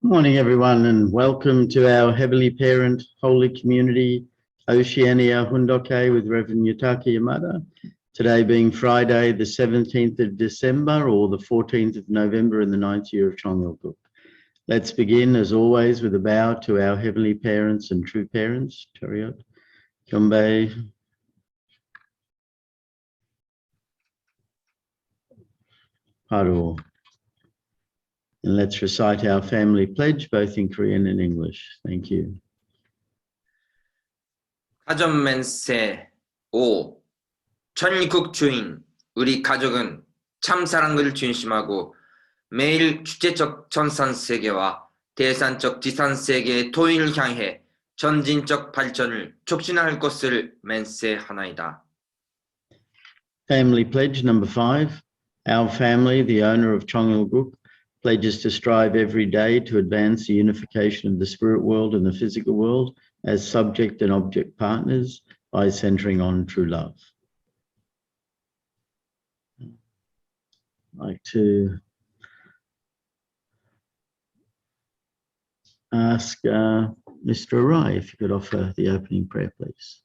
Morning, everyone, and welcome to our Heavenly Parent Holy Community, Oceania Hundoke with Reverend Yutaka Yamada. Today being Friday, the 17th of December, or the 14th of November in the 9th year of Chongyalguk. Let's begin, as always, with a bow to our Heavenly Parents and True Parents. Toriot, Kyombe, Paro. And let's recite our family pledge, both in Korean and English. Thank you. 가전맨세 5. 전국 주인, 우리 가족은 참사랑을 중심하고 매일 주체적 전산세계와 대산적 지산세계의 도인을 향해 전진적 발전을 촉진할 것을 맹세하나이다. Family pledge number 5. Our family, the owner of Chongyalguk, pledges to strive every day to advance the unification of the spirit world and the physical world as subject and object partners by centering on true love. I'd like to ask Mr. Arai if you could offer the opening prayer, please.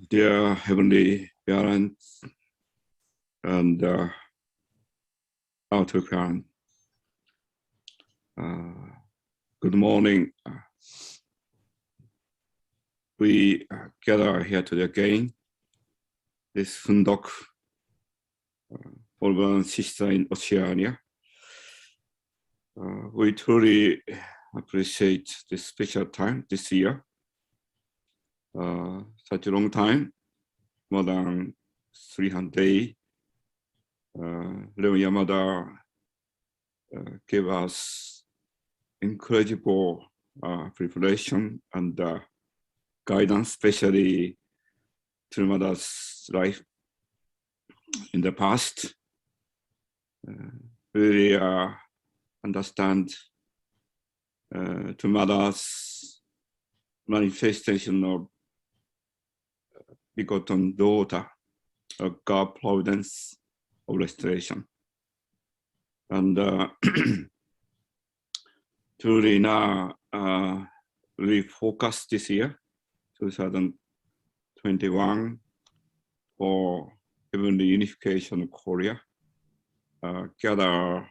Dear Heavenly Parents and outer parents, good morning. We gather here today again, this Fundok, for sister in Oceania. We truly appreciate this special time this year. Such a long time, more than 300 days. Reverend Yamada gave us incredible preparation and guidance, especially to Mother's life in the past. Really understand to Mother's manifestation of begotten daughter of God providence of restoration. And truly now we focus this year, 2021, for heavenly unification of Korea. Gather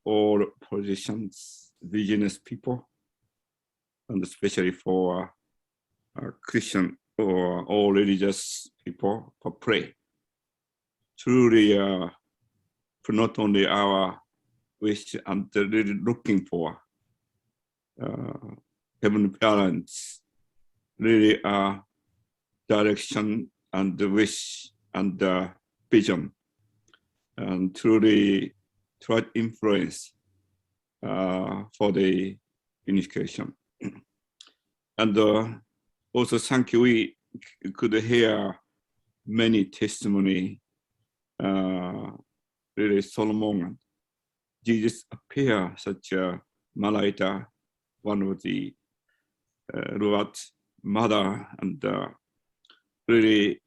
all positions, indigenous people, and especially for Christian or all religious people for pray. Truly, for not only our wish and really looking for Heavenly Parents, really direction and the wish and vision, and truly try to influence for the unification. And also thank you, we could hear many testimony, really Solomon, Jesus appear such a Malaita, one of the Lord mother, and really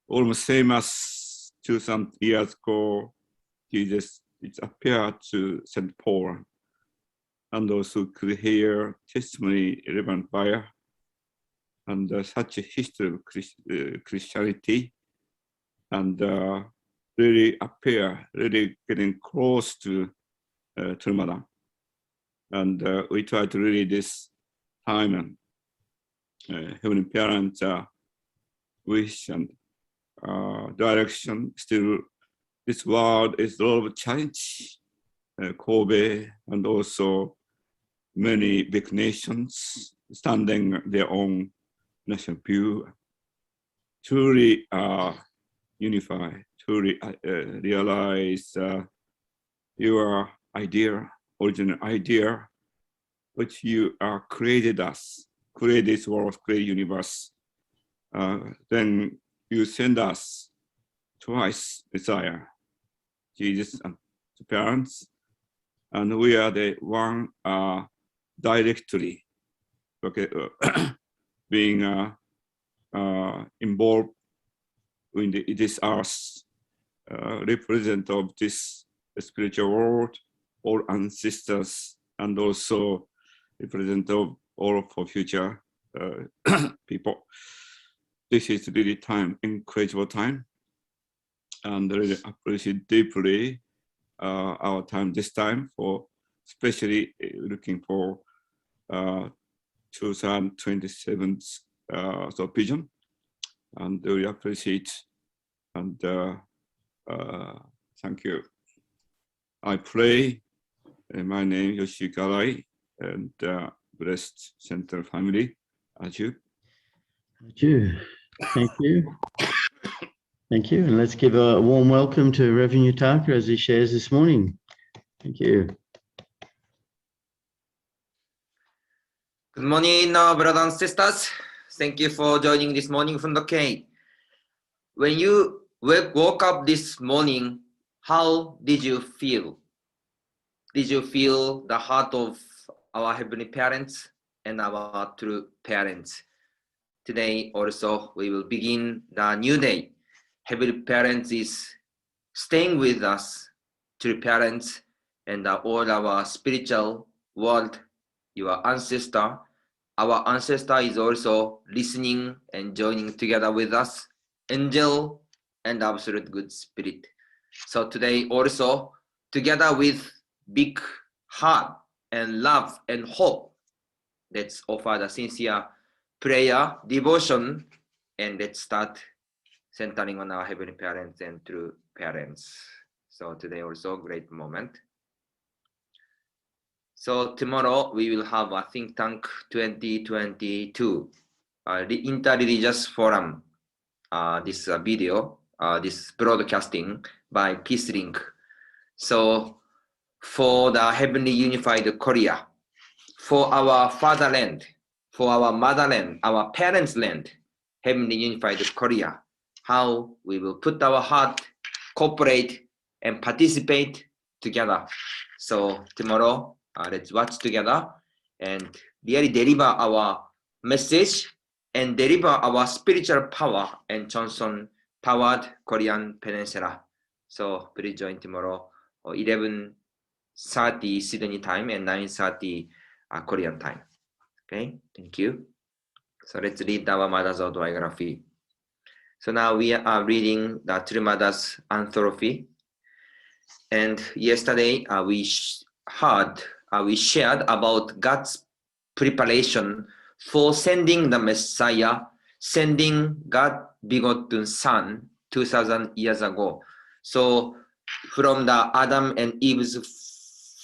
almost same as 2,000 years ago, Jesus appeared to St. Paul, and also could hear testimony relevant by and such a history of Christianity, and really appear, really getting close to Madam. And we try to read this time and Heavenly Parents wish and direction. Still, this world is a lot of challenge. Kobe and also many big nations standing their own national view, truly unify, truly realize your idea, original idea, which you created us, create this world, create universe. Then you send us twice Messiah, Jesus and parents, and we are the one directly being involved in this earth, represent of this spiritual world, all ancestors, and also represent of all for future people. This is really incredible time, and really appreciate deeply our time this time for especially looking for 2027 vision, and we appreciate and thank you. I pray my name Yoshikarai and blessed Central family. Aju. Thank you. Thank you. And let's give a warm welcome to Reverend Yutaka as he shares this morning. Thank you. Good morning, brothers and sisters. Thank you for joining this morning from the K. When you woke up this morning, how did you feel? Did you feel the heart of our Heavenly Parents and our true parents? Today also we will begin the new day. Heavenly Parents is staying with us, true parents, and all our spiritual world, your ancestor. Our ancestor is also listening and joining together with us, angel and absolute good spirit. So today also, together with big heart and love and hope, let's offer the sincere prayer, devotion, and let's start centering on our Heavenly Parents and true parents. So today also great moment. So tomorrow we will have a Think Tank 2022 interreligious forum. This video, this broadcasting by Peace Link. So for the Heavenly Unified Korea, for our fatherland, for our motherland, our parents' land, Heavenly Unified Korea, how we will put our heart, cooperate, and participate together. So tomorrow, let's watch together and really deliver our message and deliver our spiritual power and Johnson-powered Korean Peninsula. So please join tomorrow, 11:30 Sydney time and 9:30 Korean time. Okay, thank you. So let's read our Mother's autobiography. So now we are reading the True Mother's Anthology. And yesterday we shared about God's preparation for sending the Messiah, sending God begotten Son 2000 years ago. So from the Adam and Eve's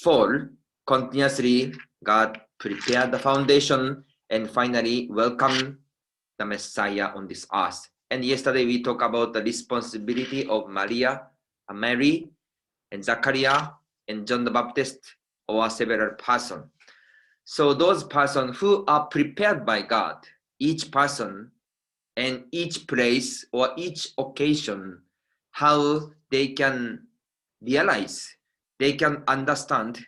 fall, continuously God prepared the foundation and finally welcomed the Messiah on this earth. And yesterday we talked about the responsibility of Mary, and Zachariah, and John the Baptist, or several persons. So those persons who are prepared by God, each person and each place or each occasion, how they can realize, they can understand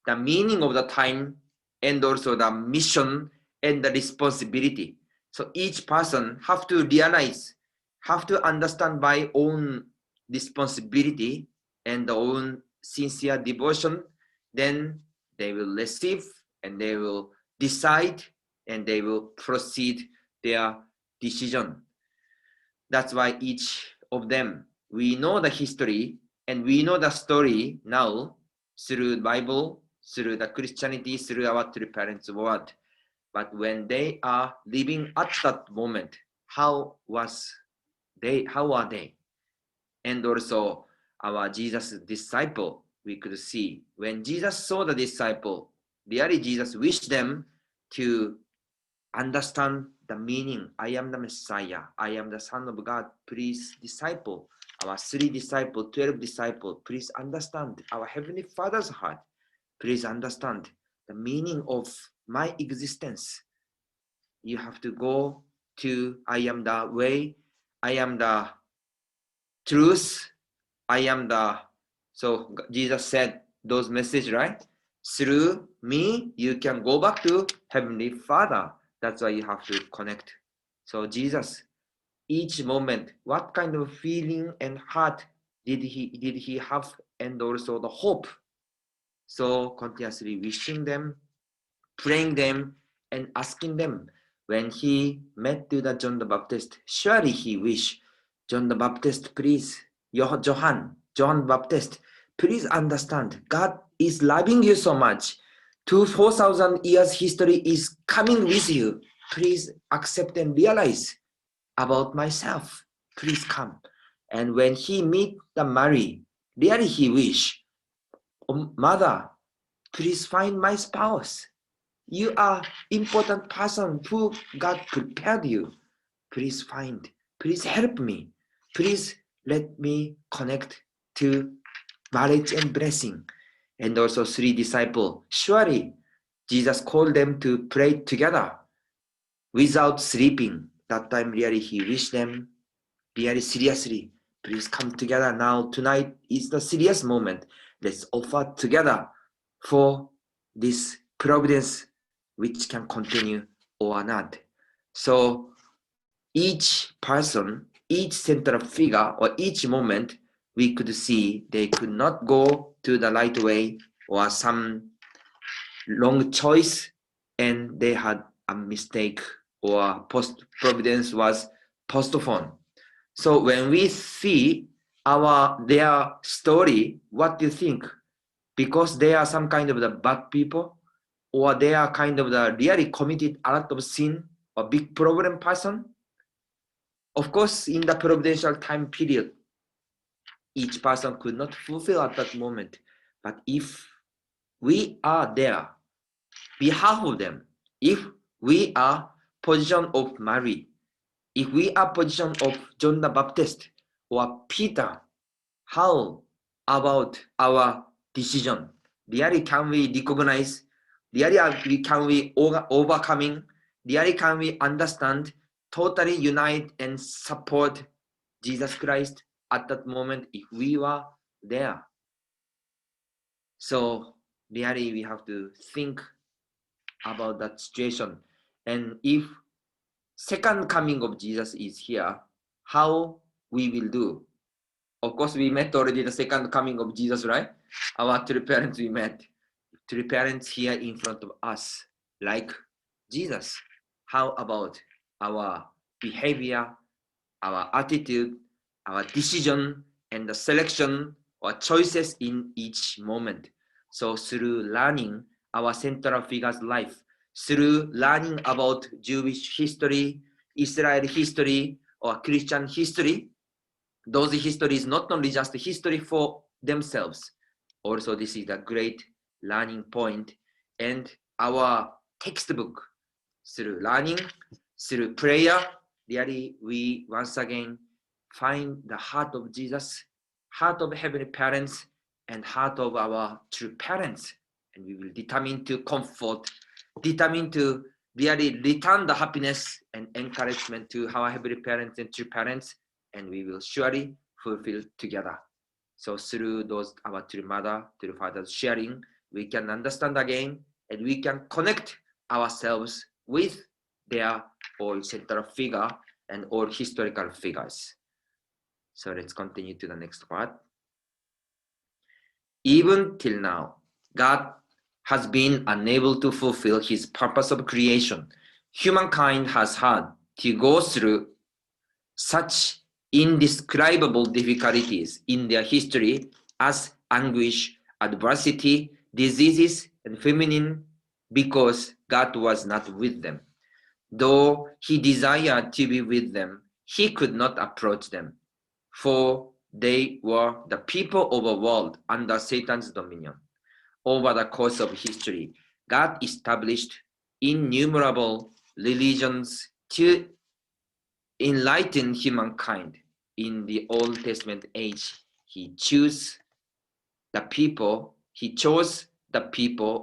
the meaning of the time and also the mission and the responsibility. So each person have to realize, have to understand by own responsibility and their own sincere devotion, then they will receive and they will decide and they will proceed their decision. That's why each of them, we know the history and we know the story now through the Bible, through the Christianity, through our true parents' word. But when they are living at that moment, how are they? And also our Jesus disciple, we could see when Jesus saw the disciple, really Jesus wished them to understand the meaning. I am the Messiah. I am the Son of God. Please, disciple, our 3 disciples, 12 disciples, please understand our Heavenly Father's heart. Please understand the meaning of my existence. You have to go to, I am the way, I am the truth, I am the So Jesus said those messages, right? Through me, you can go back to Heavenly Father. That's why you have to connect. So Jesus, each moment, what kind of feeling and heart did he have, and also the hope. So continuously wishing them, praying them, and asking them. When he met to the John the Baptist, surely he wished, John the Baptist, please, John Baptist, please understand, God is loving you so much. 4,000 years history is coming with you. Please accept and realize about myself. Please come. And when he meet the Mary, really he wish, oh, Mother, please find my spouse. You are important person who God prepared you. Please find, please help me. Please let me connect to marriage and blessing. And also 3 disciples. Surely Jesus called them to pray together without sleeping. That time really he wished them really seriously. Please come together now. Tonight is the serious moment. Let's offer together for this providence which can continue or not. So each person, each central figure, or each moment, we could see they could not go to the right way or some wrong choice, and they had a mistake or providence was postponed. So when we see their story, what do you think? Because they are some kind of the bad people, or they are kind of the really committed a lot of sin or big problem person? Of course, in the providential time period, each person could not fulfill at that moment. But if we are there, behalf of them, if we are position of Mary, if we are position of John the Baptist or Peter, how about our decision? Really can we recognize? Really can we overcoming? Really can we understand, totally unite and support Jesus Christ at that moment if we were there? So really we have to think about that situation. And if second coming of Jesus is here, how we will do? Of course, we met already the second coming of Jesus, right? Our 3 parents we met. 3 parents here in front of us, like Jesus. How about our behavior, our attitude, our decision, and the selection or choices in each moment? So through learning our central figure's life, through learning about Jewish history, Israel history, or Christian history, those histories not only just history for themselves, also this is a great learning point, and our textbook. Through learning, through prayer, really we once again find the heart of Jesus, heart of heavenly parents, and heart of our true parents, and we will determine to comfort, determine to really return the happiness and encouragement to our heavenly parents and true parents, and we will surely fulfill together. So through those our true mother, true father's sharing, we can understand again, and we can connect ourselves with their all central figure and all historical figures. So let's continue to the next part. Even till now, God has been unable to fulfill his purpose of creation. Humankind has had to go through such indescribable difficulties in their history as anguish, adversity, diseases, and famine, because God was not with them. Though he desired to be with them, he could not approach them, for they were the people of a world under Satan's dominion. Over the course of history, God established innumerable religions to enlighten humankind. In the Old Testament age, he chose the people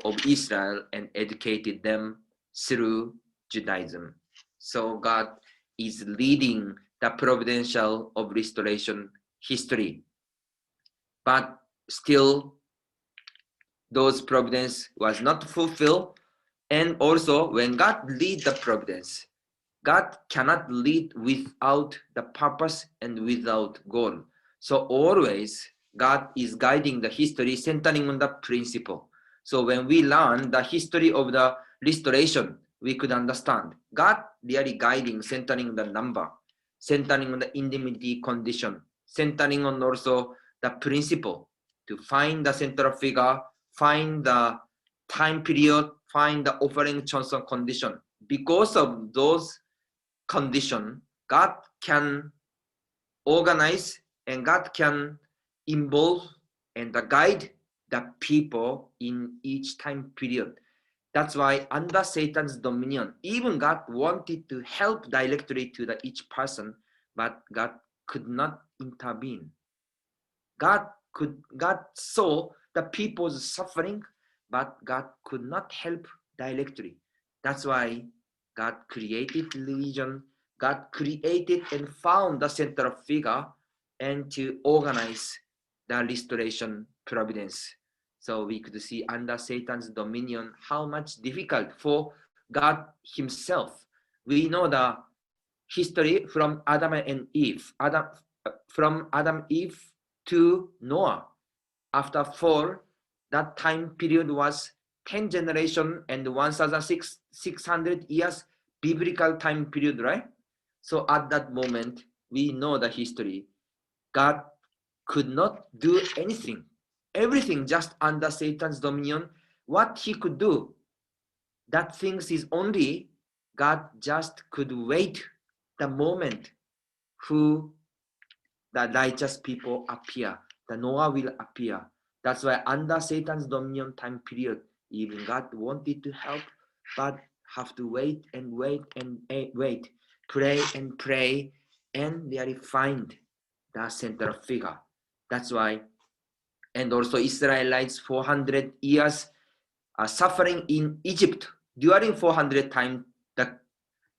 of Israel and educated them through Judaism. So God is leading the providential of restoration history. But still those providence was not fulfilled. And also when God lead the providence, God cannot lead without the purpose and without goal. So always God is guiding the history centering on the principle. So when we learn the history of the restoration, we could understand God really guiding, centering the number, centering on the indemnity condition, centering on also the principle to find the central figure, find the time period, find the offering Johnson condition. Because of those condition, God can organize and God can involve and guide the people in each time period. That's why under Satan's dominion, even God wanted to help directly to each person, but God could not intervene. God saw the people's suffering, but God could not help directly. That's why God created religion. God created and found the central figure and to organize the restoration providence. So we could see under Satan's dominion how much difficult for God himself. We know the history from Adam and Eve. From Adam Eve to Noah. After fall, that time period was 10 generation and 1,600 years biblical time period, right? So at that moment, we know the history. God could not do anything. Everything just under Satan's dominion. What he could do, that things is only God just could wait the moment who the righteous people appear, the Noah will appear. That's why under Satan's dominion time period, even God wanted to help, but have to wait and wait and wait, pray and pray, and really find the central figure. That's why, and also Israelites 400 years suffering in Egypt during 400 time, the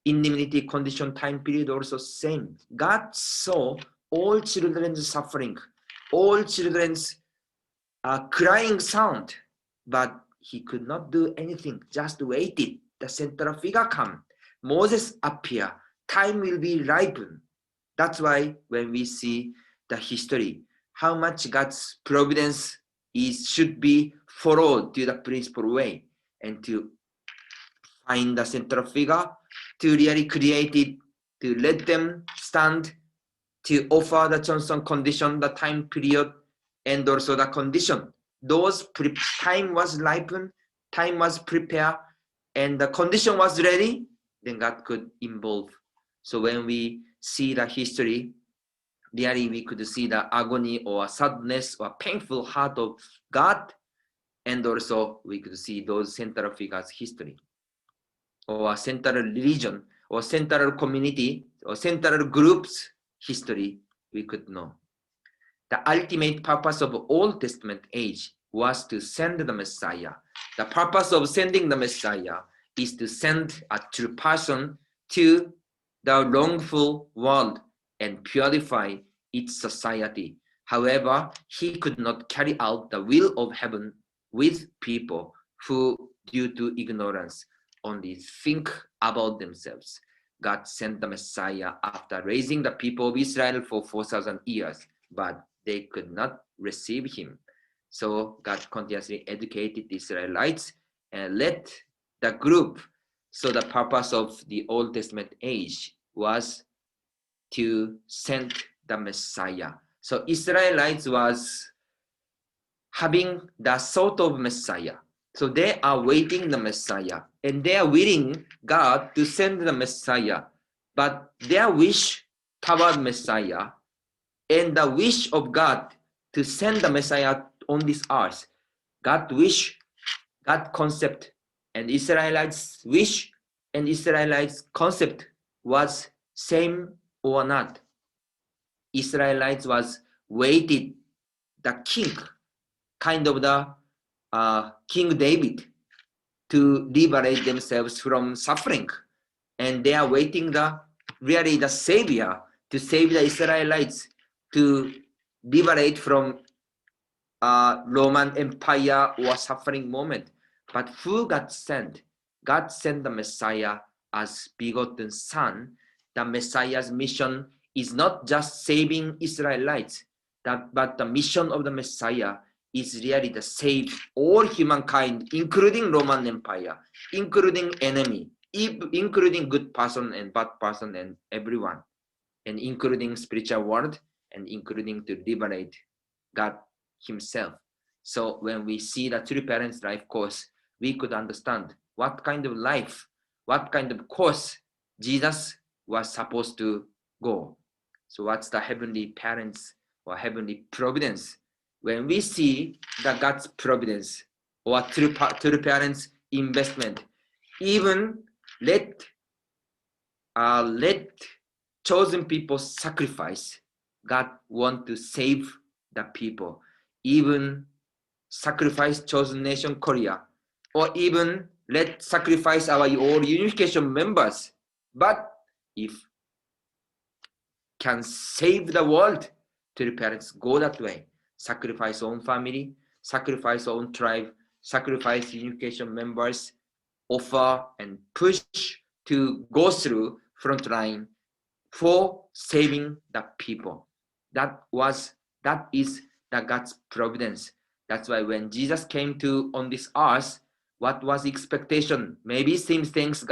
indemnity condition time period also same. God saw all children's suffering, all children's crying sound, but he could not do anything, just waited. The central figure come. Moses appear. Time will be ripened. That's why when we see the history, how much God's providence should be followed to the principal way and to find the central figure, to really create it, to let them stand, to offer the Johnson condition, the time period, and also the condition. Those time was ripened, time was prepared, and the condition was ready, then God could involve. So when we see the history, really we could see the agony or sadness or painful heart of God, and also we could see those central figures' history, or central religion, or central community, or central groups' history, we could know. The ultimate purpose of Old Testament age was to send the Messiah. The purpose of sending the Messiah is to send a true person to the wrongful world and purify its society. However, he could not carry out the will of heaven with people who, due to ignorance, only think about themselves. God sent the Messiah after raising the people of Israel for 4,000 years, but they could not receive him. So God continuously educated the Israelites and led the group. So the purpose of the Old Testament age was to send the Messiah. So Israelites was having the thought of Messiah. So they are waiting the Messiah, and they are willing God to send the Messiah. But their wish toward Messiah and the wish of God to send the Messiah on this earth, God wish, God concept, and Israelites wish and Israelites concept was same or not. Israelites was waited the king, kind of the King David, to liberate themselves from suffering, and they are waiting the Savior to save the Israelites, to liberate from Roman Empire or suffering moment. But who got sent? God sent the Messiah as begotten Son. The Messiah's mission is not just saving Israelites, but the mission of the Messiah is really to save all humankind, including Roman Empire, including enemy, including good person and bad person and everyone, and including spiritual world, and including to liberate God himself. So when we see the true parents' life course, we could understand what kind of life, what kind of course Jesus was supposed to go. So what's the heavenly parents or heavenly providence? When we see the God's providence or true parents' investment, even let chosen people sacrifice. God want to save the people, even sacrifice chosen nation Korea, or even let sacrifice our all unification members. But if can save the world, to the parents go that way, sacrifice own family, sacrifice own tribe, sacrifice unification members, offer and push to go through front line for saving the people. That is the God's providence. That's why when Jesus came to on this earth, what was expectation? Maybe same things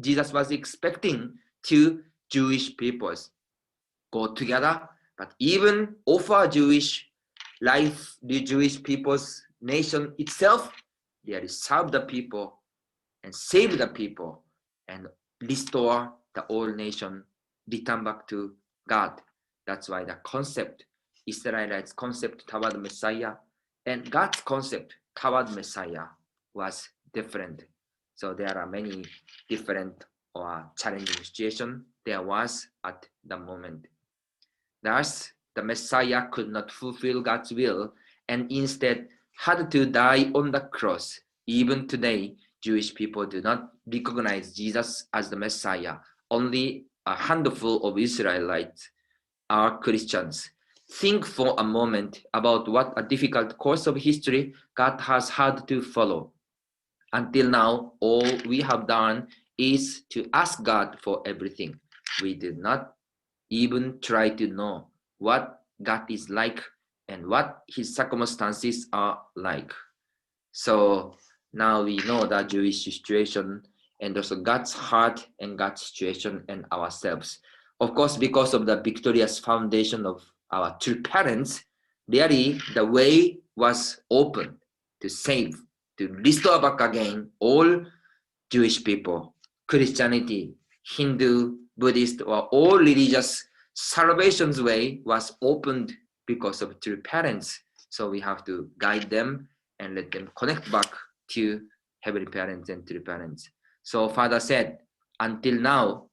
Jesus was expecting to Jewish peoples go together, but even offer Jewish life, the Jewish people's nation itself, they serve the people and save the people and restore the whole nation, return back to God. That's why the concept, Israelites' concept toward Messiah and God's concept toward Messiah was different. So there are many different or challenging situations there was at the moment. Thus, the Messiah could not fulfill God's will and instead had to die on the cross. Even today, Jewish people do not recognize Jesus as the Messiah. Only a handful of Israelites are Christians. Think for a moment about what a difficult course of history God has had to follow. Until now, all we have done is to ask God for everything. We did not even try to know what God is like and what his circumstances are like. So now we know the Jewish situation and also God's heart and God's situation and ourselves. Of course, because of the victorious foundation of our true parents, really the way was open to save, to restore back again all Jewish people, Christianity, Hindu, Buddhist, or all religious salvation's way was opened because of true parents. So we have to guide them and let them connect back to heavenly parents and true parents. So Father said, until now,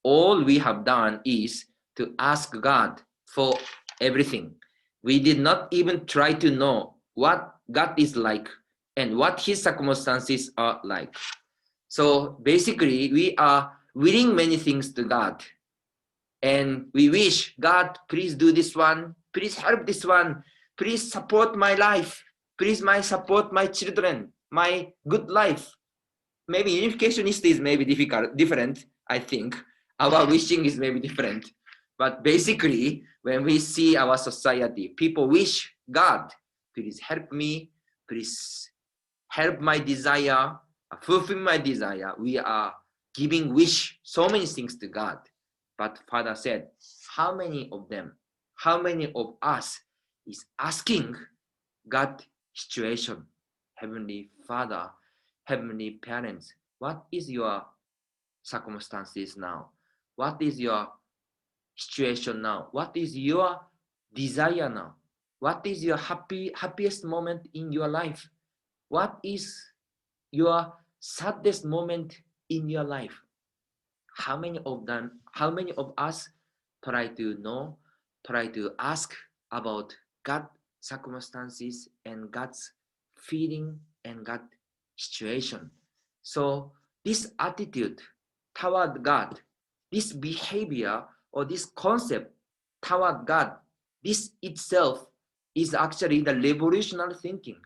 all we have done is to ask God for everything. We did not even try to know what God is like and what his circumstances are like. So basically, we are willing many things to God. And we wish, God, please do this one. Please help this one. Please support my life. Please support my children, my good life. Maybe unificationist is maybe different, I think. Our wishing is maybe different. But basically, when we see our society, people wish, God, please help me. Please help my desire, fulfill my desire. We are giving wish, so many things to God. But Father said, how many of them, how many of us is asking God situation? Heavenly Father, Heavenly Parents, what is your circumstances now? What is your situation now? What is your desire now? What is your happiest moment in your life? What is your saddest moment in your life? How many of them, how many of us try to know, try to ask about God's circumstances and God's feeling and God's situation? So this attitude toward God, this behavior or this concept toward God, this itself is actually the revolutionary thinking.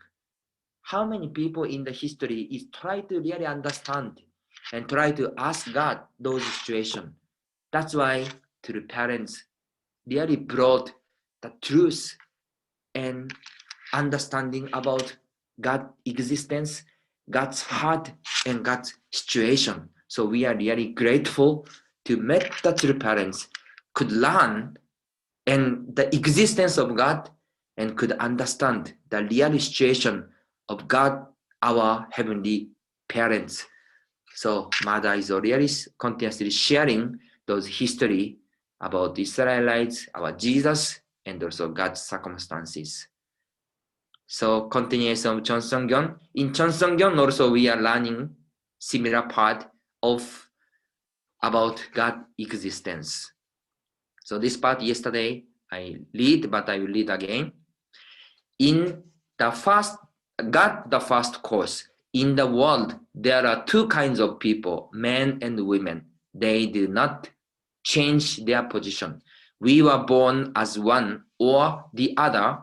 How many people in the history is try to really understand and try to ask God those situations. That's why true parents really brought the truth and understanding about God's existence, God's heart, and God's situation. So we are really grateful to meet the true parents, could learn and the existence of God and could understand the real situation of God, our heavenly parents. So mother is really continuously sharing those history about the Israelites, about Jesus, and also God's circumstances. So continuation of Cheonsongyeon. In Cheonsongyeon also we are learning similar part of about God existence. So this part yesterday I read, but I will read again. In the first, God the first cause. In the world, there are two kinds of people, men and women. They do not change their position. We were born as one or the other,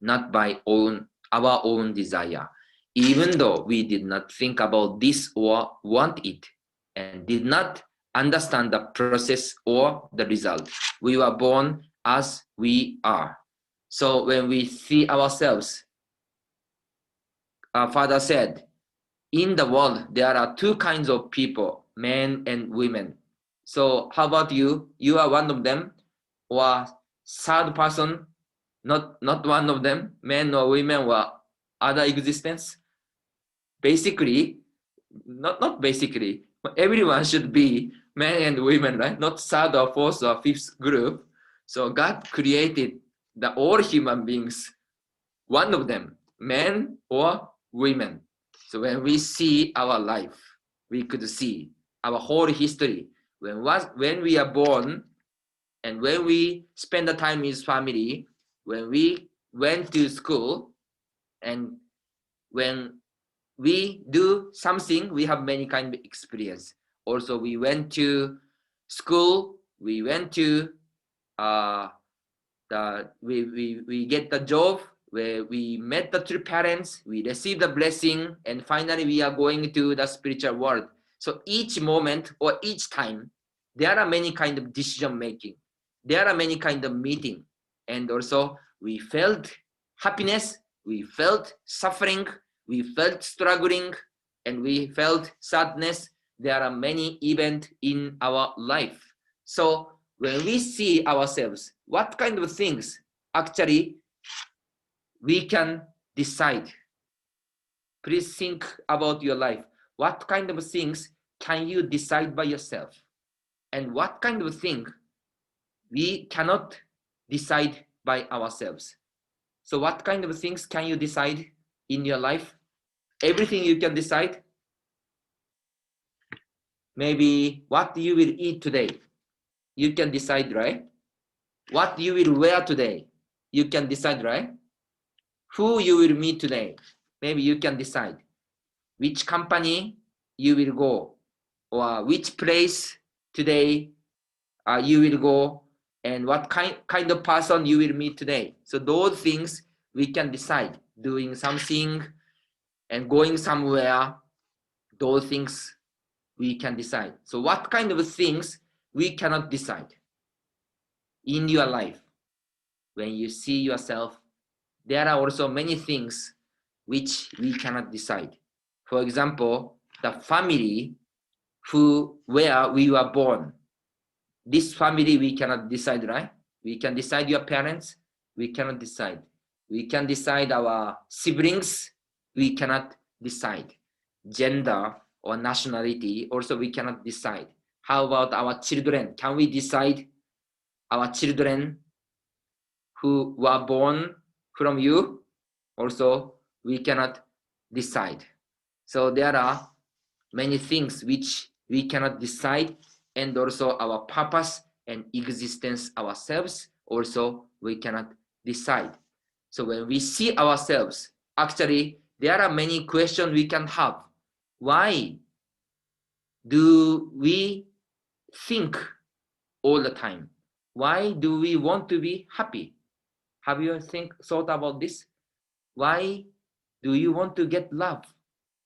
not by our own desire. Even though we did not think about this or want it, and did not understand the process or the result, we were born as we are. So when we see ourselves, our Father said, in the world, there are two kinds of people, men and women. So how about you? You are one of them, or third person, not one of them, men or women or other existence? Basically, not basically, everyone should be men and women, right? Not third or fourth or fifth group. So God created the all human beings, one of them, men or women. So when we see our life, we could see our whole history. When we are born and when we spend the time with family, when we went to school, and when we do something, we have many kind of experience. Also, we went to school, we went to we get the job, where we met the true parents, we receive the blessing, and finally we are going to the spiritual world. So each moment or each time, there are many kind of decision making. There are many kind of meeting. And also we felt happiness, we felt suffering, we felt struggling, and we felt sadness. There are many events in our life. So when we see ourselves, what kind of things actually we can decide? Please think about your life. What kind of things can you decide by yourself? And what kind of thing we cannot decide by ourselves? So what kind of things can you decide in your life? Everything you can decide. Maybe what you will eat today, you can decide, right? What you will wear today, you can decide, right? Who you will meet today, maybe you can decide. Which company you will go, or which place today you will go, and what kind of person you will meet today. So those things we can decide. Doing something and going somewhere, those things we can decide. So what kind of things we cannot decide in your life? When you see yourself, there are also many things which we cannot decide. For example, the family where we were born. This family we cannot decide, right? We can decide your parents, we cannot decide. We can decide our siblings, we cannot decide. Gender or nationality, also we cannot decide. How about our children? Can we decide our children who were born from you? Also, we cannot decide. So there are many things which we cannot decide, and also our purpose and existence ourselves also we cannot decide. So when we see ourselves, actually there are many questions we can have. Why do we think all the time? Why do we want to be happy? Have you thought about this? Why do you want to get love?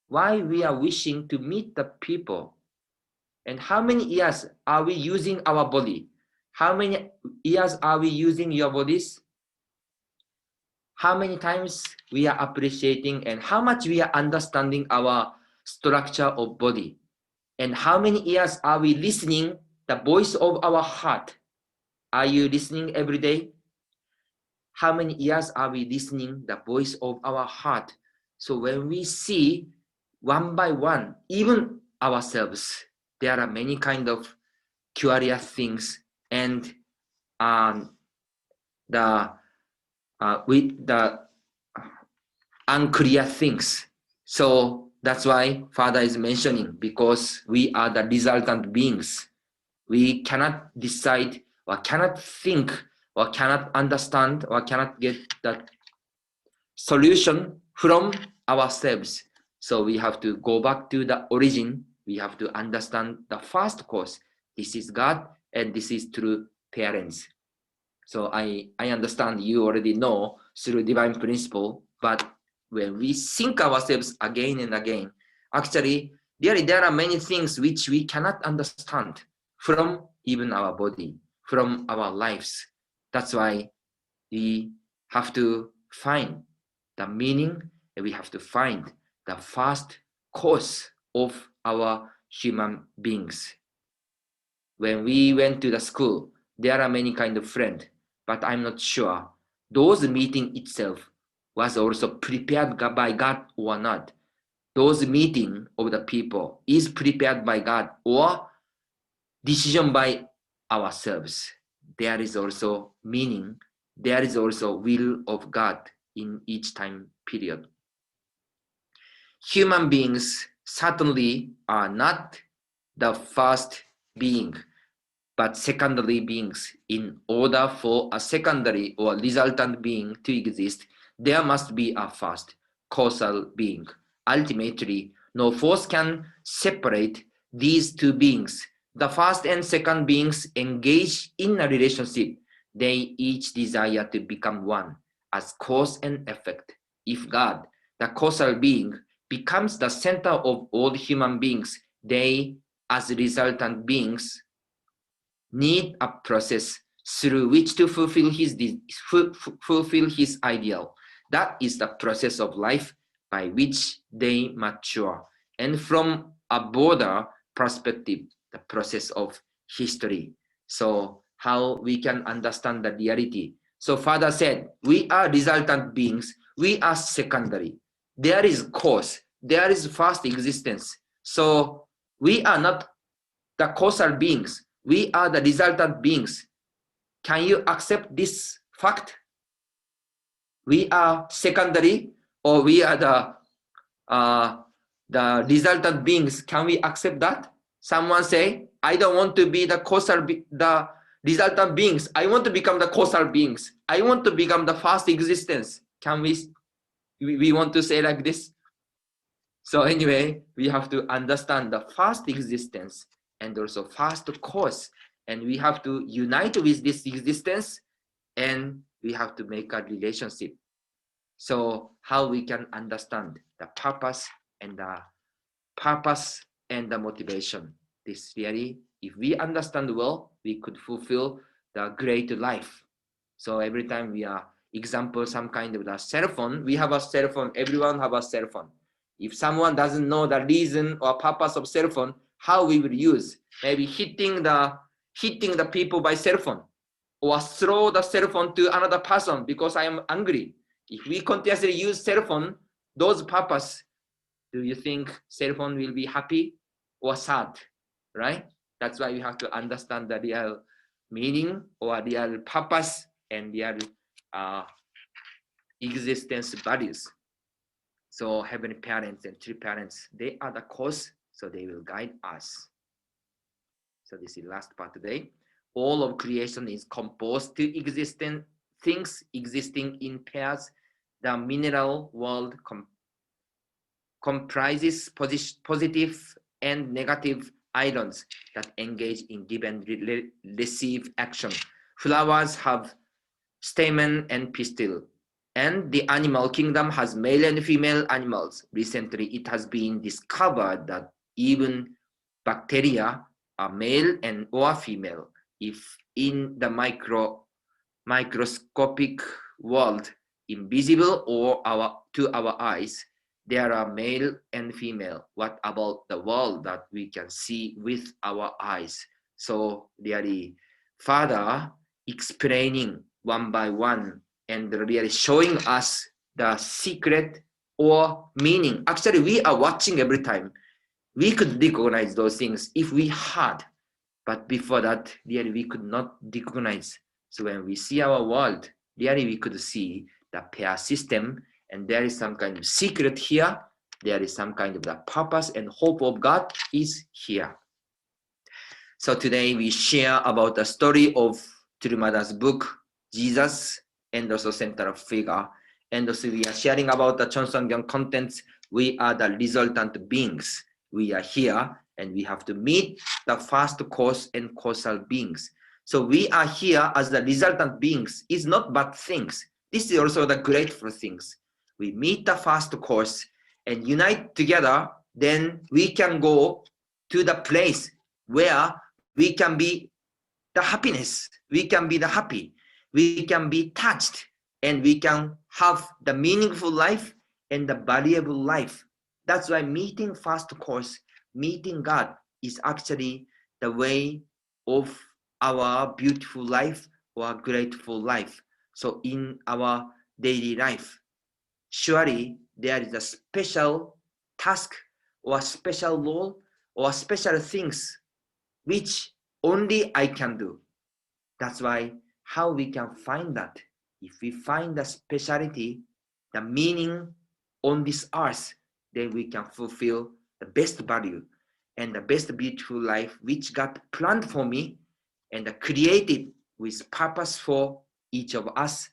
Why we are wishing to meet the people? And how many years are we using our body? How many years are we using your bodies? How many times we are appreciating and how much we are understanding our structure of body? And how many years are we listening the voice of our heart? Are you listening every day? How many years are we listening the voice of our heart? So when we see one by one, even ourselves, there are many kind of curious things and with the unclear things. So that's why Father is mentioning, because we are the resultant beings. We cannot decide or cannot think or cannot understand or cannot get the solution from ourselves. So we have to go back to the origin. We have to understand the first cause. This is God and this is through parents. So I understand you already know through divine principle, but when we think ourselves again and again, actually there are many things which we cannot understand from even our body, from our lives. That's why we have to find the meaning, and we have to find the first cause of our human beings. When we went to the school, there are many kind of friends, but I'm not sure those meeting itself was also prepared by God or not. Those meeting of the people is prepared by God or decision by ourselves. There is also meaning. There is also will of God in each time period. Human beings certainly are not the first being, but secondary beings. In order for a secondary or resultant being to exist, there must be a first causal being. Ultimately, no force can separate these two beings. The first and second beings engage in a relationship. They each desire to become one as cause and effect. If God, the causal being, becomes the center of all human beings, they, as resultant beings, need a process through which to fulfill his ideal. That is the process of life by which they mature. And from a broader perspective, the process of history. So how we can understand the reality. So Father said, we are resultant beings, we are secondary. There is cause, there is first existence. So we are not the causal beings, we are the resultant beings. Can you accept this fact? We are secondary, or we are the resultant beings. Can we accept that? Someone say, I don't want to be the resultant beings. I want to become the causal beings. I want to become the first existence. Can we want to say like this? So anyway, we have to understand the first existence and also first cause, and we have to unite with this existence, and we have to make a relationship. So how we can understand the purpose and the motivation. This really, if we understand well, we could fulfill the great life. So every time we are example some kind of the cell phone, we have a cell phone, everyone have a cell phone. If someone doesn't know the reason or purpose of cell phone, how we will use, maybe hitting the people by cell phone, or throw the cell phone to another person because I am angry. If we continuously use cell phone, those purpose, do you think cell phone will be happy or sad, right? That's why we have to understand the real meaning or real purpose and real existence values. So heavenly parents and true parents, they are the cause, so they will guide us. So this is the last part today. All of creation is composed to existing things existing in pairs. The mineral world comprises positive and negative ions that engage in give and receive action. Flowers have stamen and pistil. And the animal kingdom has male and female animals. Recently, it has been discovered that even bacteria are male and or female. If in the microscopic world, invisible or to our eyes, there are male and female. What about the world that we can see with our eyes? So really, Father explaining one by one and really showing us the secret or meaning. Actually, we are watching every time. We could recognize those things if we had, but before that, really we could not recognize. So when we see our world, really we could see the pair system, and there is some kind of secret here. There is some kind of the purpose and hope of God is here. So today we share about the story of Tirumada's book, Jesus, and also central figure. And also we are sharing about the Chonsangyeong contents. We are the resultant beings. We are here and we have to meet the first cause and causal beings. So we are here as the resultant beings is not bad things. This is also the grateful things. We meet the first cause and unite together, then we can go to the place where we can be the happiness, we can be the happy, we can be touched, and we can have the meaningful life and the valuable life. That's why meeting first course, meeting God is actually the way of our beautiful life or grateful life. So in our daily life, surely there is a special task or special role or special things which only I can do. That's why how we can find that. If we find the speciality, the meaning on this earth, then we can fulfill the best value and the best beautiful life which God planned for me and created with purpose for each of us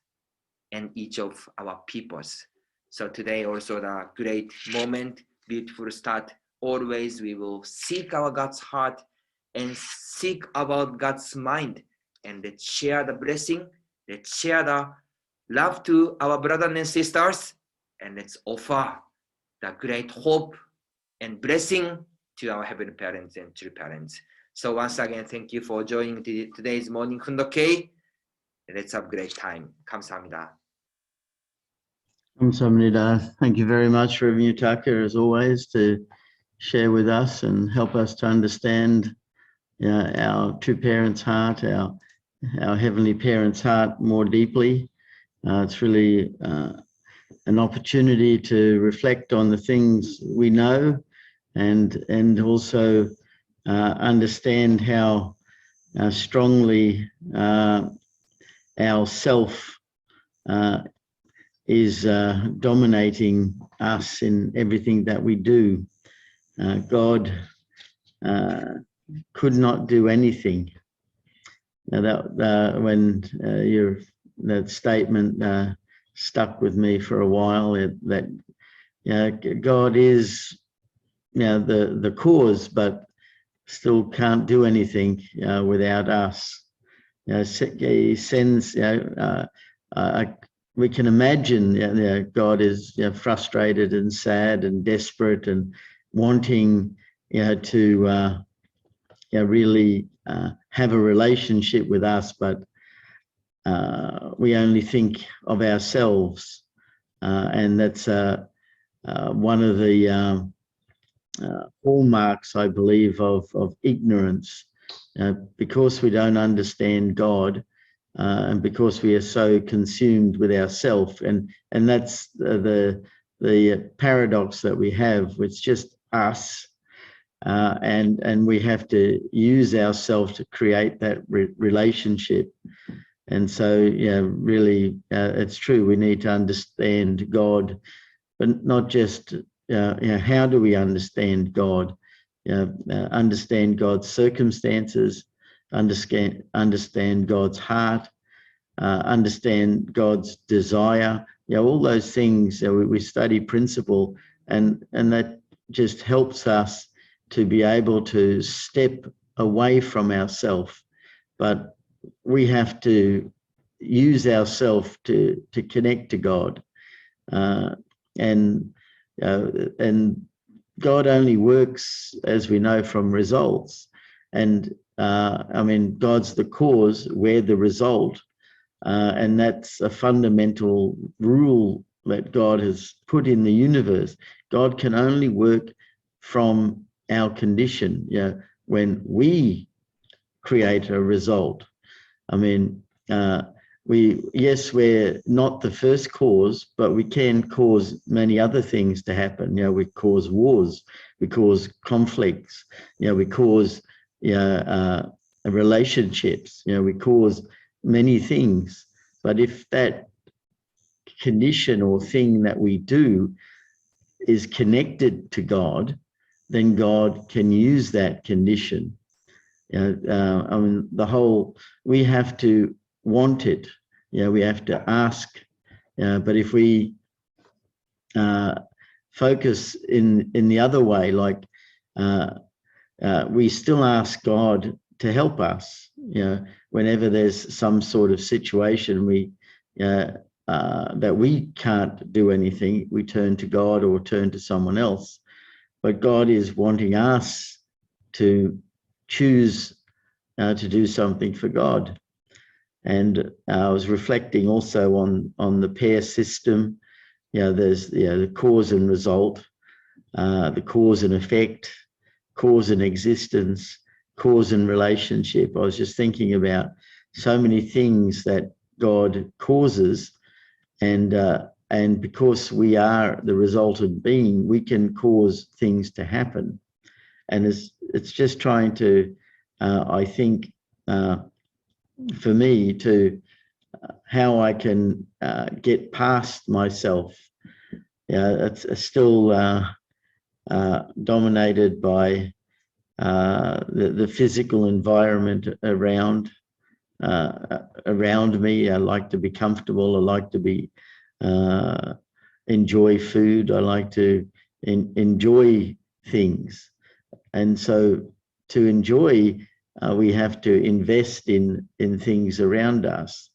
and each of our peoples. So today also the great moment, beautiful start. Always we will seek our God's heart and seek about God's mind, and let's share the blessing, let's share the love to our brothers and sisters, and let's offer the great hope and blessing to our heavenly parents and true parents. So once again, thank you for joining today's morning Hundoke. Let's have a great time. 감사합니다. Kamsahamnida. Thank you very much, Reverend Yutaka, as always, to share with us and help us to understand our true parents' heart, our heavenly parents' heart more deeply. It's really an opportunity to reflect on the things we know and also understand how strongly our self is dominating us in everything that we do. God could not do anything. Now that when that statement stuck with me for a while, that God is the cause, but still can't do anything without us. He sends. We can imagine God is frustrated and sad and desperate and wanting to really have a relationship with us, but we only think of ourselves, and that's one of the hallmarks, I believe, of ignorance, because we don't understand God. And because we are so consumed with ourself, and that's the paradox that we have. It's just us, and we have to use ourselves to create that relationship. And so, really, it's true. We need to understand God, but not just how do we understand God? Understand God's circumstances. Understand God's heart, understand God's desire. All those things. We study principle, and that just helps us to be able to step away from ourselves. But we have to use ourselves to connect to God, and God only works, as we know, from results. And I mean, God's the cause, we're the result, and that's a fundamental rule that God has put in the universe. God can only work from our condition, when we create a result. I mean, we're not the first cause, but we can cause many other things to happen. We cause wars, we cause conflicts, we cause relationships, we cause many things. But if that condition or thing that we do is connected to God, then God can use that condition. I mean, we have to want it. We have to ask. But if we focus in the other way, like we still ask God to help us. Whenever there's some sort of situation that we can't do anything, we turn to God or turn to someone else. But God is wanting us to choose to do something for God. And I was reflecting also on the pair system. There's the cause and result, the cause and effect, cause and existence, cause and relationship. I was just thinking about so many things that God causes, and because we are the resultant being, we can cause things to happen. And it's just trying to, I think, for me, to how I can get past myself. It's still dominated by the physical environment around me. I like to be comfortable. I like to be enjoy food. I like to enjoy things. And so to enjoy, we have to invest in things around us.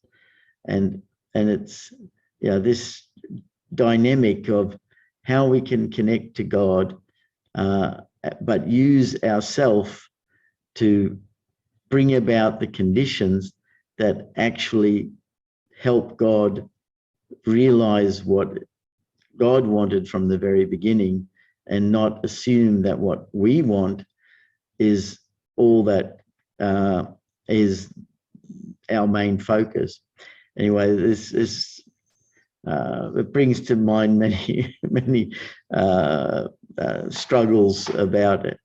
And it's this dynamic of how we can connect to God, but use ourselves to bring about the conditions that actually help God realize what God wanted from the very beginning, and not assume that what we want is all that is our main focus. Anyway, this it brings to mind many struggles about it.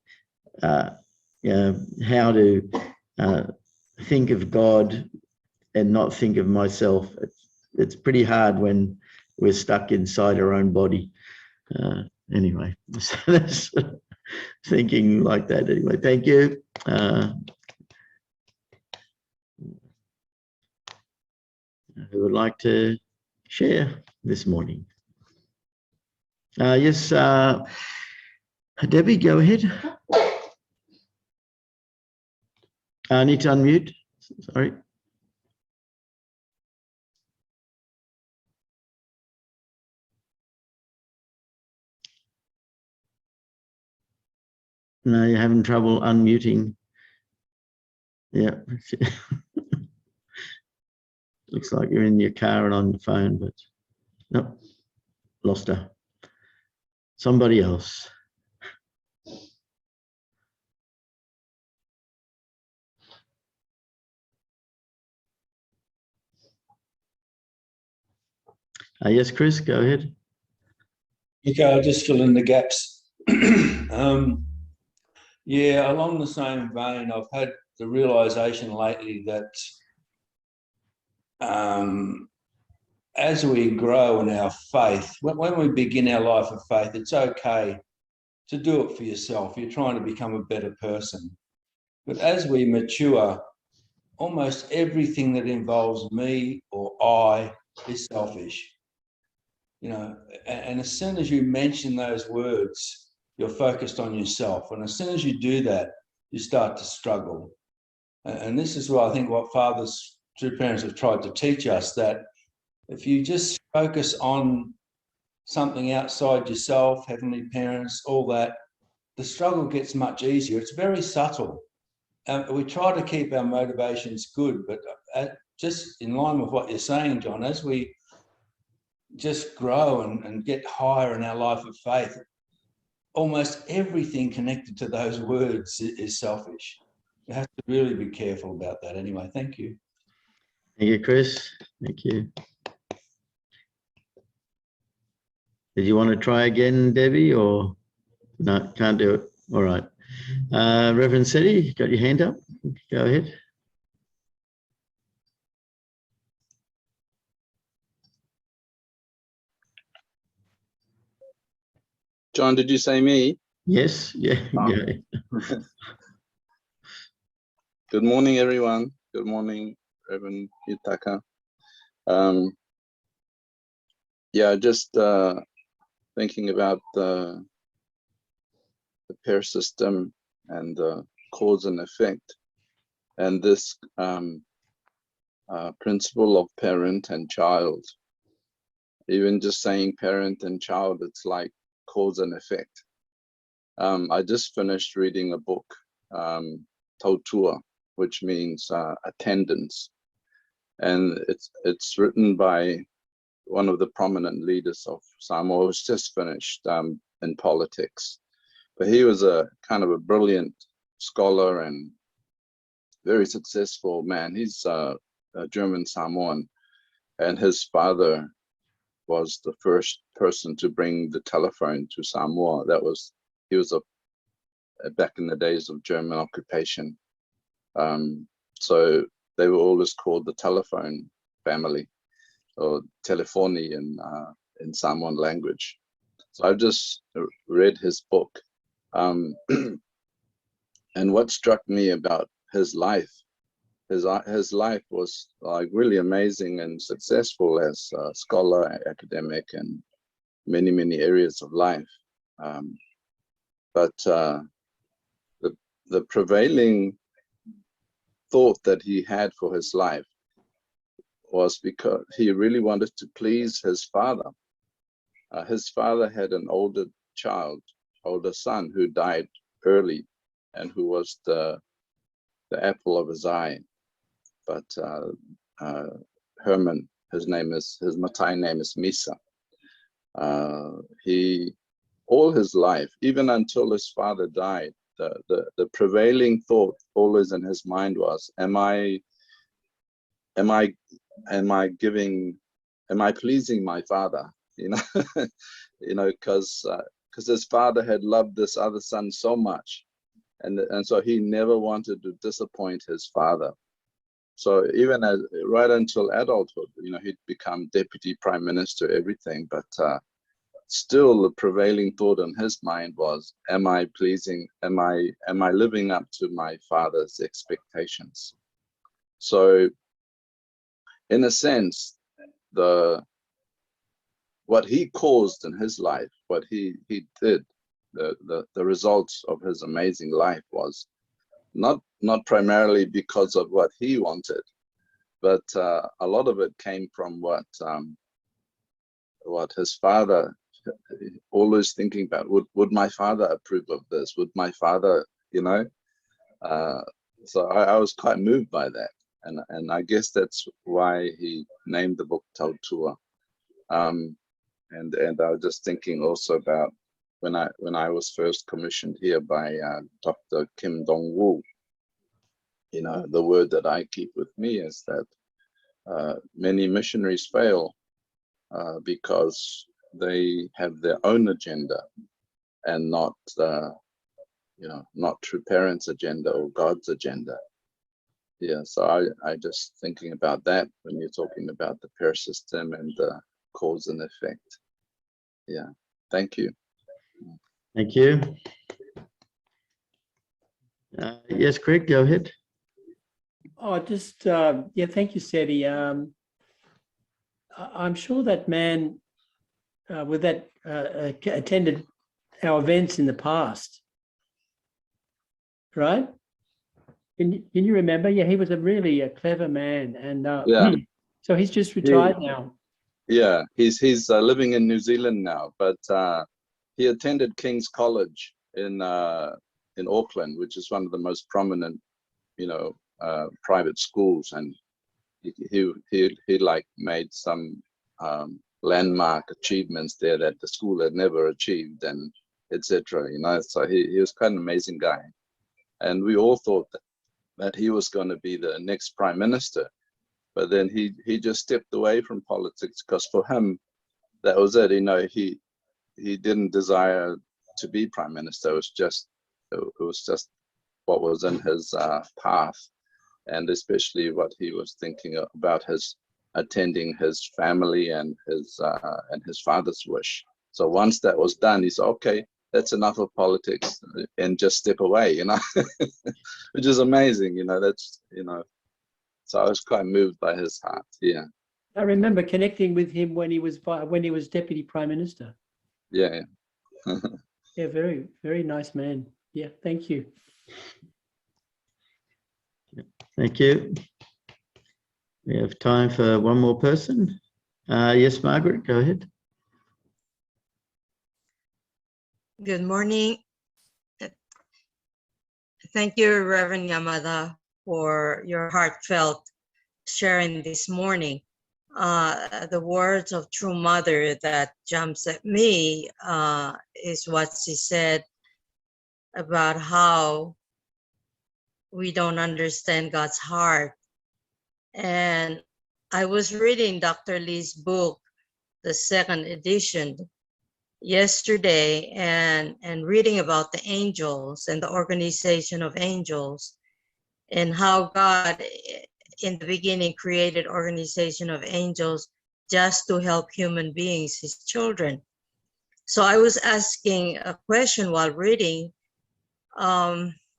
How to think of God and not think of myself. It's pretty hard when we're stuck inside our own body. Anyway, so that's thinking like that. Anyway, thank you. Who would like to share this morning? Yes, Debbie, go ahead. I need to unmute. Sorry. No, you're having trouble unmuting. Yeah. Looks like you're in your car and on your phone, but nope, lost her. Somebody else. Yes, Chris, go ahead. Okay, I'll just fill in the gaps. Yeah, along the same vein, I've had the realization lately that as we grow in our faith, when we begin our life of faith, it's okay to do it for yourself. You're trying to become a better person. But as we mature, almost everything that involves me or I is selfish. And as soon as you mention those words, you're focused on yourself. And as soon as you do that, you start to struggle. And this is where I think what Father's true parents have tried to teach us, that if you just focus on something outside yourself, heavenly parents, all that, the struggle gets much easier. It's very subtle. We try to keep our motivations good, but just in line with what you're saying, John, as we just grow and get higher in our life of faith, almost everything connected to those words is selfish. You have to really be careful about that. Anyway, thank you. Thank you, Chris. Thank you. Did you want to try again, Debbie, or no, can't do it? All right. Reverend Seti, you got your hand up? Go ahead. John, did you say me? Yes, yeah. Oh. Yeah. Good morning, everyone. Good morning, Reverend Yutaka. Yeah, just thinking about the pair system and the cause and effect, and this principle of parent and child. Even just saying parent and child, it's like cause and effect. I just finished reading a book, Tautua, which means attendance, and it's written by one of the prominent leaders of Samoa, who's just finished in politics. But he was a kind of a brilliant scholar and very successful man. He's a German Samoan, and his father was the first person to bring the telephone to Samoa. He was back in the days of German occupation. So they were always called the telephone family, or telefoni in Samoan language. So I've just read his book. And what struck me about his life, his life was like really amazing and successful as a scholar, academic, and many, many areas of life. But the prevailing thought that he had for his life was because he really wanted to please his father. His father had an older son who died early, and who was the apple of his eye. But Herman, his Matai name is Misa. He, all his life, even until his father died, the prevailing thought always in his mind was, am I pleasing my father? Because his father had loved this other son so much, and so he never wanted to disappoint his father. So even right until adulthood, he'd become deputy prime minister, everything, but still the prevailing thought in his mind was, am I living up to my father's expectations? So in a sense, what he caused in his life, what he did, the results of his amazing life was not primarily because of what he wanted, but a lot of it came from what his father always thinking about. Would my father approve of this? Would my father, so I was quite moved by that, and I guess that's why he named the book Tautua. And I was just thinking also about when I was first commissioned here by Dr. Kim Dong-woo. The word that I keep with me is that many missionaries fail because they have their own agenda and not true parents' agenda or God's agenda. Yeah, so I just thinking about that when you're talking about the pair system and the cause and effect. Yeah, thank you. Thank you. Yes, Craig, go ahead. Oh, just, yeah, thank you, Seti. I'm sure that man with that attended our events in the past, right? Can you remember? Yeah, he was a really clever man, and Yeah. so he's just retired now. Yeah, he's living in New Zealand now, but he attended King's College in Auckland, which is one of the most prominent, private schools, and he like made some landmark achievements there that the school had never achieved, and etc. So he was quite an amazing guy, and we all thought that he was going to be the next prime minister. But then he just stepped away from politics, because for him, that was it. He didn't desire to be prime minister. It was just what was in his path, and especially what he was thinking about his attending his family and his father's wish. So once that was done, he said, "Okay, that's enough of politics," and just step away. Which is amazing. So I was quite moved by his heart. Yeah. I remember connecting with him when he was deputy prime minister. Yeah. Yeah, very, very nice man. Yeah, thank you. Thank you. We have time for one more person. Yes, Margaret, go ahead. Good morning. Thank you, Reverend Yamada, for your heartfelt sharing this morning. The words of true mother that jumps at me is what she said about how we don't understand God's heart. And I was reading Dr. Lee's book, the second edition, yesterday, and reading about the angels and the organization of angels, and how God in the beginning created organization of angels just to help human beings, his children. So I was asking a question while reading,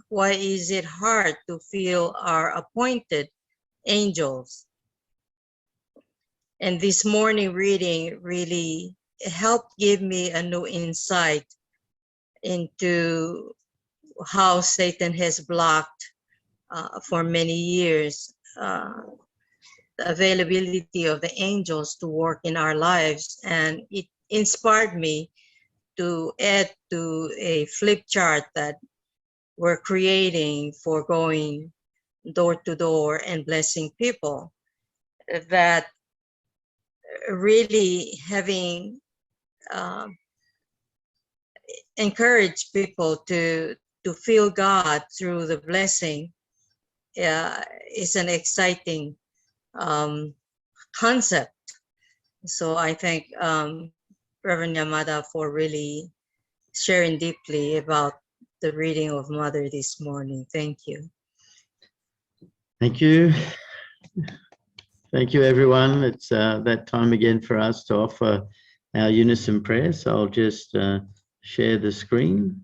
why is it hard to feel our appointed angels? And this morning reading really helped give me a new insight into how Satan has blocked for many years the availability of the angels to work in our lives. And it inspired me to add to a flip chart that we're creating for going door to door and blessing people, that really having encourage people to feel God through the blessing is an exciting concept. So I thank Reverend Yamada for really sharing deeply about the reading of Mother this morning. Thank you. Thank you. Thank you, everyone. It's that time again for us to offer our unison prayer. So I'll just share the screen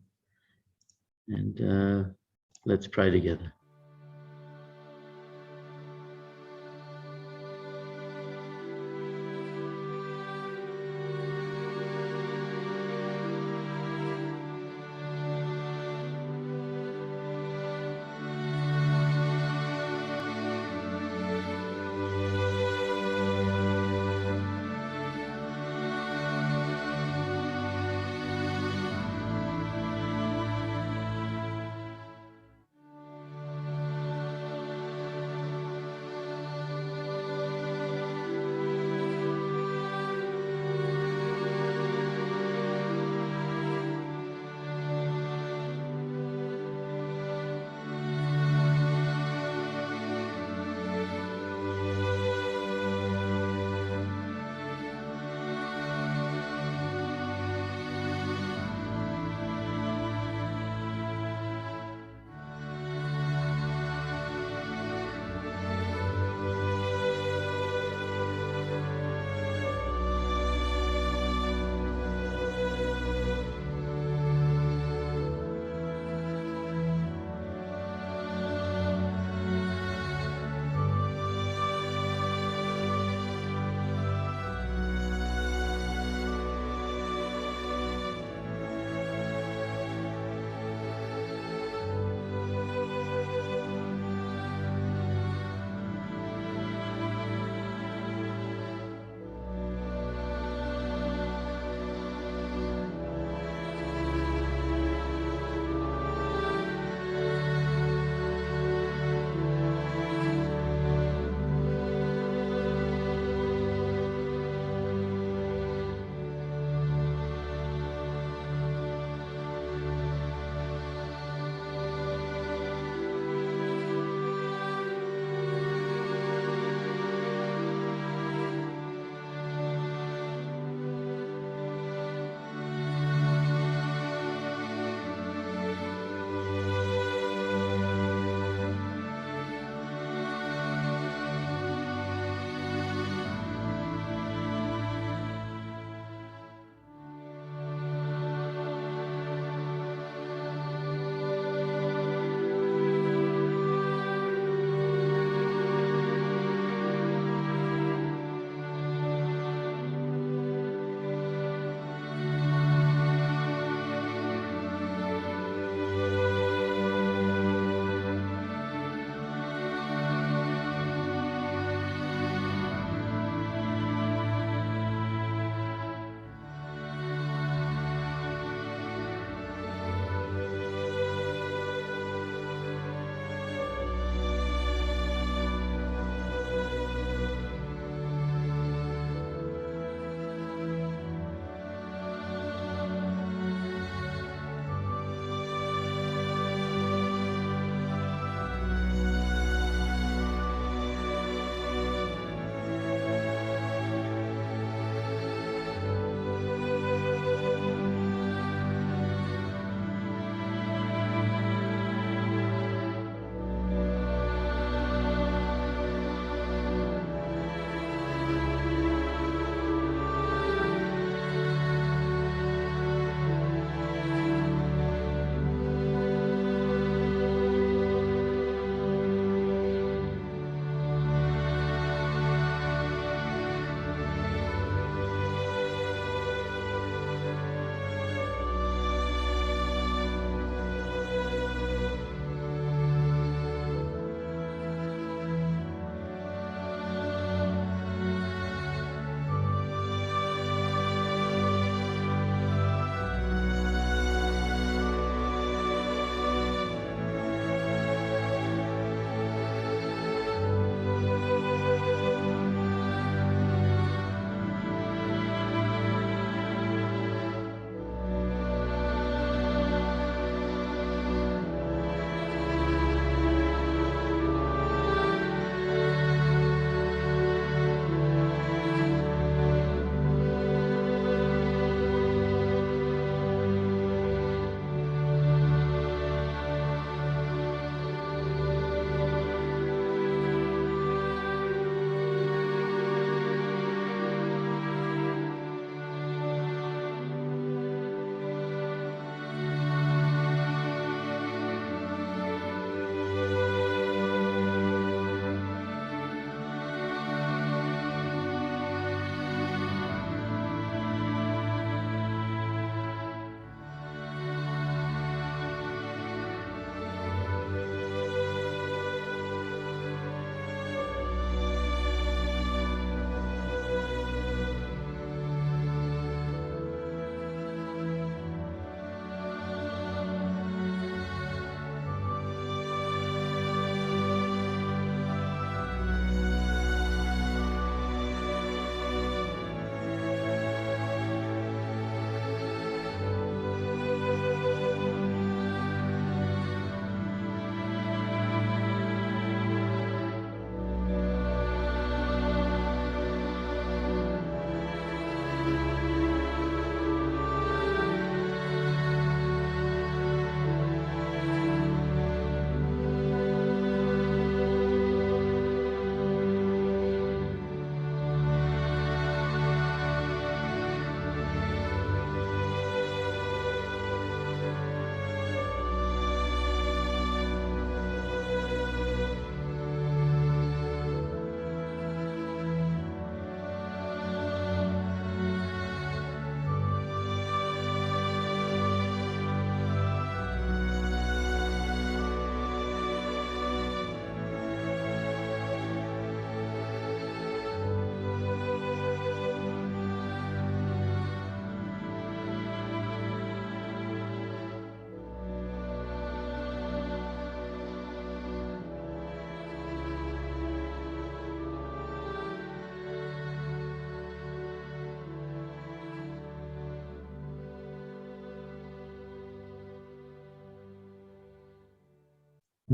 and let's pray together.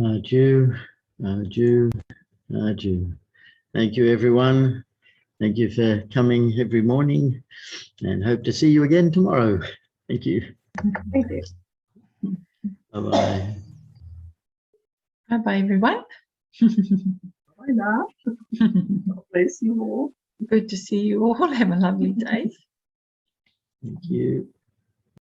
Adieu, adieu, adieu. Thank you, everyone. Thank you for coming every morning, and hope to see you again tomorrow. Thank you. Thank you. Bye-bye. Bye-bye, everyone. Bye now. God bless you all. Good to see you all. Have a lovely day. Thank you.